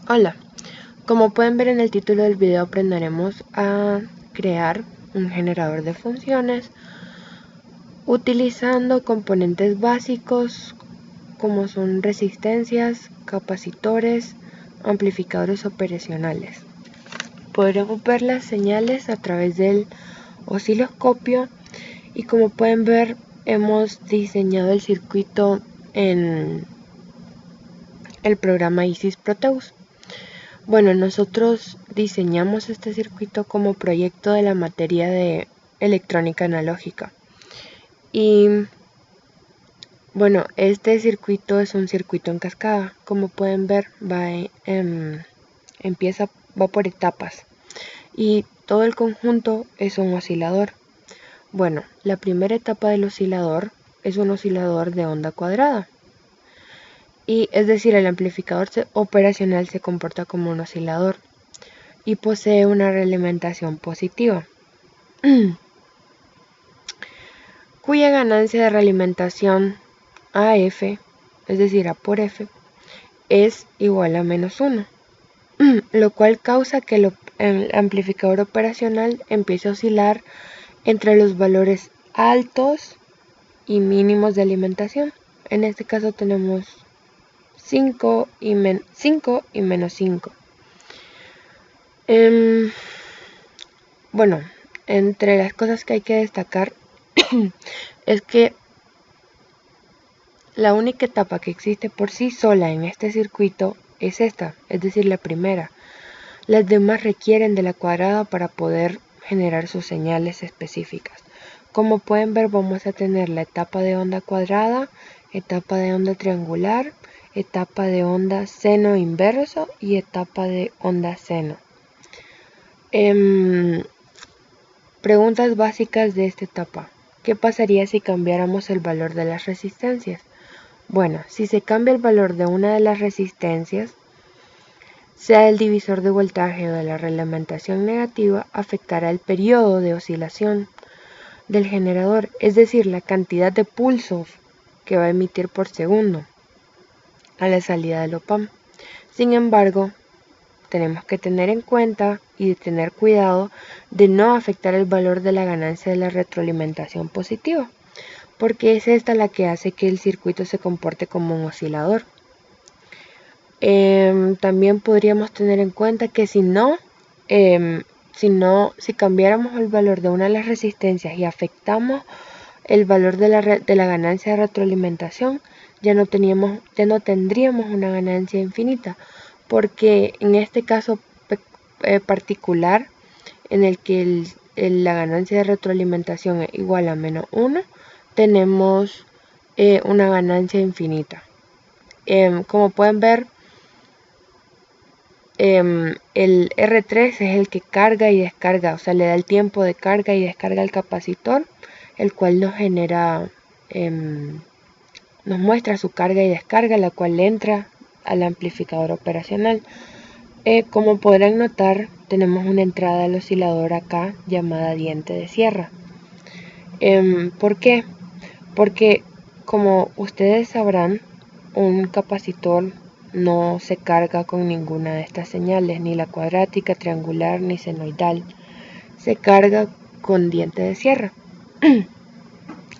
Hola, como pueden ver en el título del video aprenderemos a crear un generador de funciones utilizando componentes básicos como son resistencias, capacitores, amplificadores operacionales. Podremos ver las señales a través del osciloscopio y como pueden ver hemos diseñado el circuito en el programa ISIS Proteus. Bueno, nosotros diseñamos este circuito como proyecto de la materia de electrónica analógica. Y bueno, este circuito es un circuito en cascada. Como pueden ver, va por etapas. Y todo el conjunto es un oscilador. Bueno, la primera etapa del oscilador es un oscilador de onda cuadrada. Y es decir, el amplificador operacional se comporta como un oscilador y posee una realimentación positiva, cuya ganancia de realimentación AF, es decir, A por F, es igual a -1, lo cual causa que el amplificador operacional empiece a oscilar entre los valores altos y mínimos de alimentación. En este caso tenemos 5 y -5. Bueno, entre las cosas que hay que destacar es que la única etapa que existe por sí sola en este circuito es esta, es decir, la primera. Las demás requieren de la cuadrada para poder generar sus señales específicas. Como pueden ver, vamos a tener la etapa de onda cuadrada, etapa de onda triangular, etapa de onda seno inverso y etapa de onda seno. Preguntas básicas de esta etapa. ¿Qué pasaría si cambiáramos el valor de las resistencias? Bueno, si se cambia el valor de una de las resistencias, sea el divisor de voltaje o de la realimentación negativa, afectará el periodo de oscilación del generador, es decir, la cantidad de pulsos que va a emitir por segundo a la salida del op-amp. Sin embargo, tenemos que tener en cuenta y tener cuidado de no afectar el valor de la ganancia de la retroalimentación positiva, porque es esta la que hace que el circuito se comporte como un oscilador. También podríamos tener en cuenta que si cambiáramos el valor de una de las resistencias y afectamos el valor de la ganancia de retroalimentación, ya no tendríamos una ganancia infinita, porque en este caso particular, en el que la ganancia de retroalimentación es igual a -1, tenemos una ganancia infinita. Como pueden ver, el R3 es el que carga y descarga, o sea, le da el tiempo de carga y descarga al capacitor, el cual nos genera, nos muestra su carga y descarga, la cual entra al amplificador operacional. Como podrán notar, tenemos una entrada al oscilador acá llamada diente de sierra. ¿Por qué? Porque, como ustedes sabrán, un capacitor no se carga con ninguna de estas señales, ni la cuadrática, triangular, ni senoidal. Se carga con diente de sierra.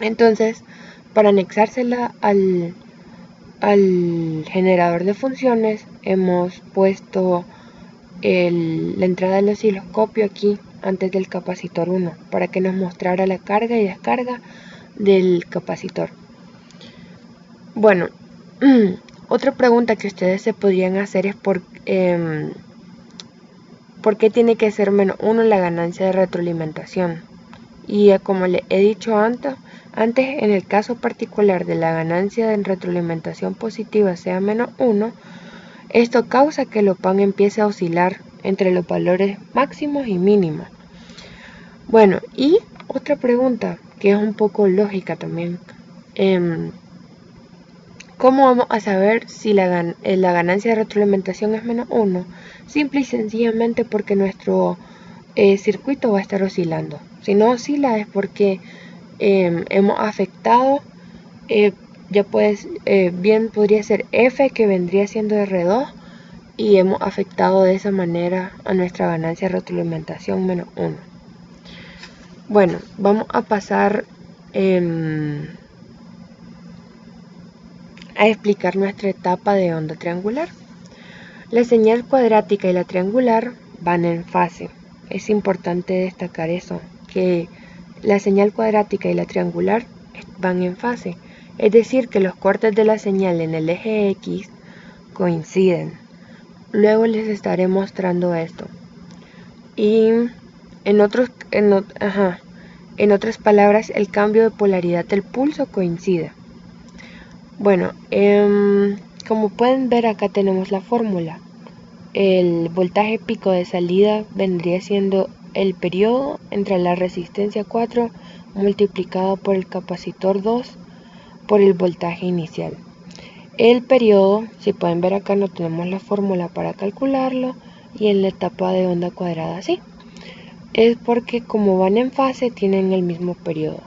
Entonces, para anexársela al generador de funciones, hemos puesto la entrada del osciloscopio aquí antes del capacitor 1 para que nos mostrara la carga y descarga del capacitor. Bueno, otra pregunta que ustedes se podrían hacer es ¿por qué tiene que ser -1 la ganancia de retroalimentación? Y como les he dicho antes, en el caso particular de la ganancia de retroalimentación positiva sea -1, esto causa que el op-amp empiece a oscilar entre los valores máximos y mínimos. Bueno, y otra pregunta que es un poco lógica también. ¿Cómo vamos a saber si la ganancia de retroalimentación es -1? Simple y sencillamente porque nuestro circuito va a estar oscilando. Si no oscila es porque hemos afectado, bien podría ser F, que vendría siendo R2, y hemos afectado de esa manera a nuestra ganancia de retroalimentación menos 1. Bueno, vamos a pasar a explicar nuestra etapa de onda triangular. La señal cuadrática y la triangular van en fase. Es importante destacar eso, que la señal cuadrática y la triangular van en fase. Es decir, que los cortes de la señal en el eje X coinciden. Luego les estaré mostrando esto. Y en otras palabras, el cambio de polaridad del pulso coincide. Bueno, como pueden ver, acá tenemos la fórmula. El voltaje pico de salida vendría siendo el periodo entre la resistencia 4 multiplicado por el capacitor 2 por el voltaje inicial. El periodo, si pueden ver acá, no tenemos la fórmula para calcularlo, y en la etapa de onda cuadrada sí. Es porque como van en fase tienen el mismo periodo.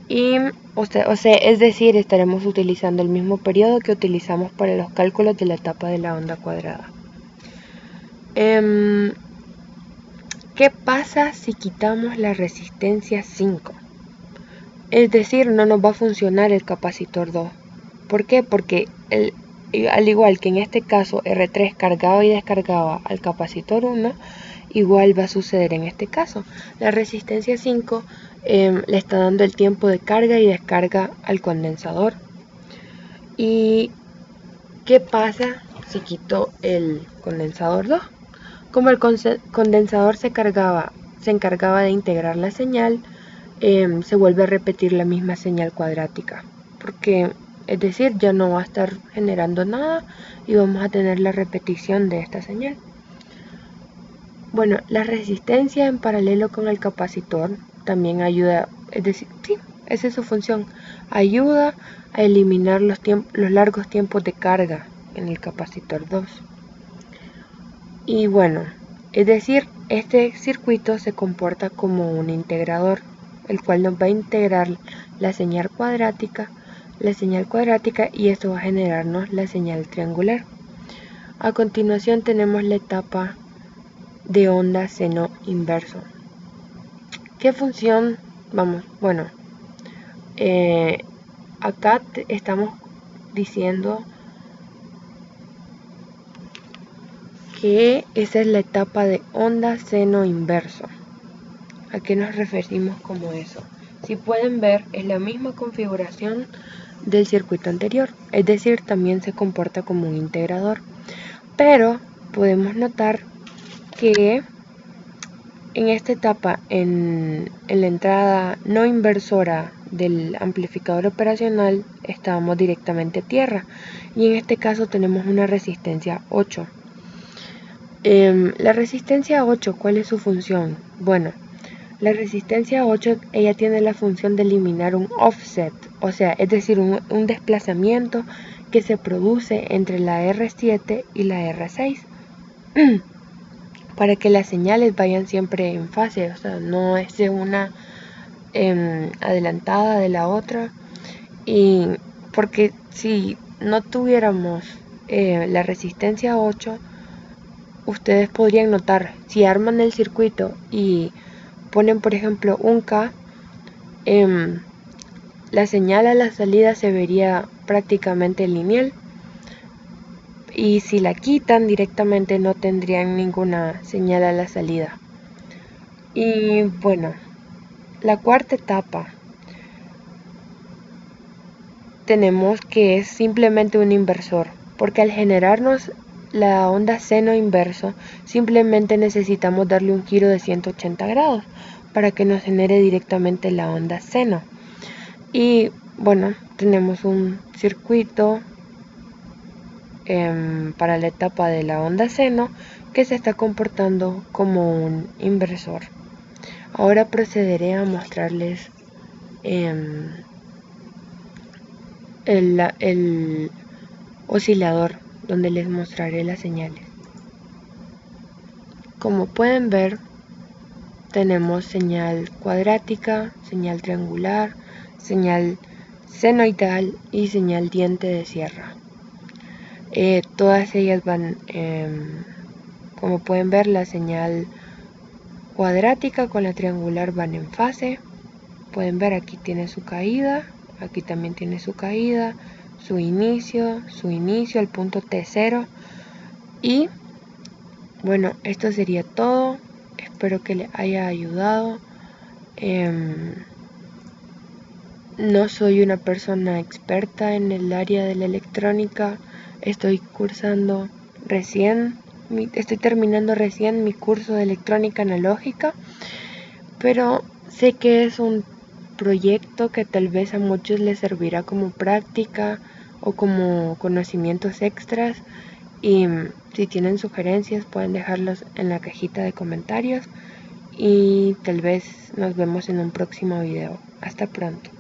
Y es decir, estaremos utilizando el mismo periodo que utilizamos para los cálculos de la etapa de la onda cuadrada. ¿Qué pasa si quitamos la resistencia 5? Es decir, no nos va a funcionar el capacitor 2. ¿Por qué? Porque al igual que en este caso R3 cargaba y descargaba al capacitor 1, igual va a suceder en este caso. La resistencia 5 le está dando el tiempo de carga y descarga al condensador. ¿Y qué pasa si quito el condensador 2? Como el condensador se encargaba de integrar la señal, se vuelve a repetir la misma señal cuadrática, porque es decir, ya no va a estar generando nada y vamos a tener la repetición de esta señal. Bueno, la resistencia en paralelo con el capacitor también ayuda, es decir, sí, esa es su función, ayuda a eliminar los largos tiempos de carga en el capacitor 2. Y bueno, es decir, este circuito se comporta como un integrador, el cual nos va a integrar la señal cuadrática y esto va a generarnos la señal triangular. A continuación tenemos la etapa de onda seno inverso. ¿Qué función? Acá estamos diciendo que esa es la etapa de onda seno inverso. ¿A qué nos referimos como eso? Si pueden ver, es la misma configuración del circuito anterior, es decir, también se comporta como un integrador, pero podemos notar que en esta etapa, en la entrada no inversora del amplificador operacional, estábamos directamente a tierra, y en este caso tenemos una resistencia 8. La resistencia 8, ¿cuál es su función? Bueno, la resistencia 8, ella tiene la función de eliminar un offset, o sea, es decir, un desplazamiento que se produce entre la R7 y la R6 para que las señales vayan siempre en fase, o sea, no es de una adelantada de la otra. Y porque si no tuviéramos la resistencia 8, ustedes podrían notar, si arman el circuito y ponen por ejemplo un K, la señal a la salida se vería prácticamente lineal, y si la quitan directamente no tendrían ninguna señal a la salida. Y bueno, la cuarta etapa tenemos que es simplemente un inversor, porque al generarnos la onda seno inverso simplemente necesitamos darle un giro de 180 grados para que nos genere directamente la onda seno. Y bueno, tenemos un circuito para la etapa de la onda seno que se está comportando como un inversor. Ahora procederé a mostrarles el oscilador donde les mostraré las señales. Como pueden ver, tenemos señal cuadrática, señal triangular, señal senoidal y señal diente de sierra. Todas ellas van, como pueden ver, la señal cuadrática con la triangular van en fase. Pueden ver, aquí tiene su caída, aquí también tiene su caída, su inicio, el punto T0. Y bueno, esto sería todo. Espero que les haya ayudado. No soy una persona experta en el área de la electrónica. Estoy terminando recién mi curso de electrónica analógica, pero sé que es un proyecto que tal vez a muchos les servirá como práctica o como conocimientos extras. Y si tienen sugerencias pueden dejarlos en la cajita de comentarios y tal vez nos vemos en un próximo video. Hasta pronto.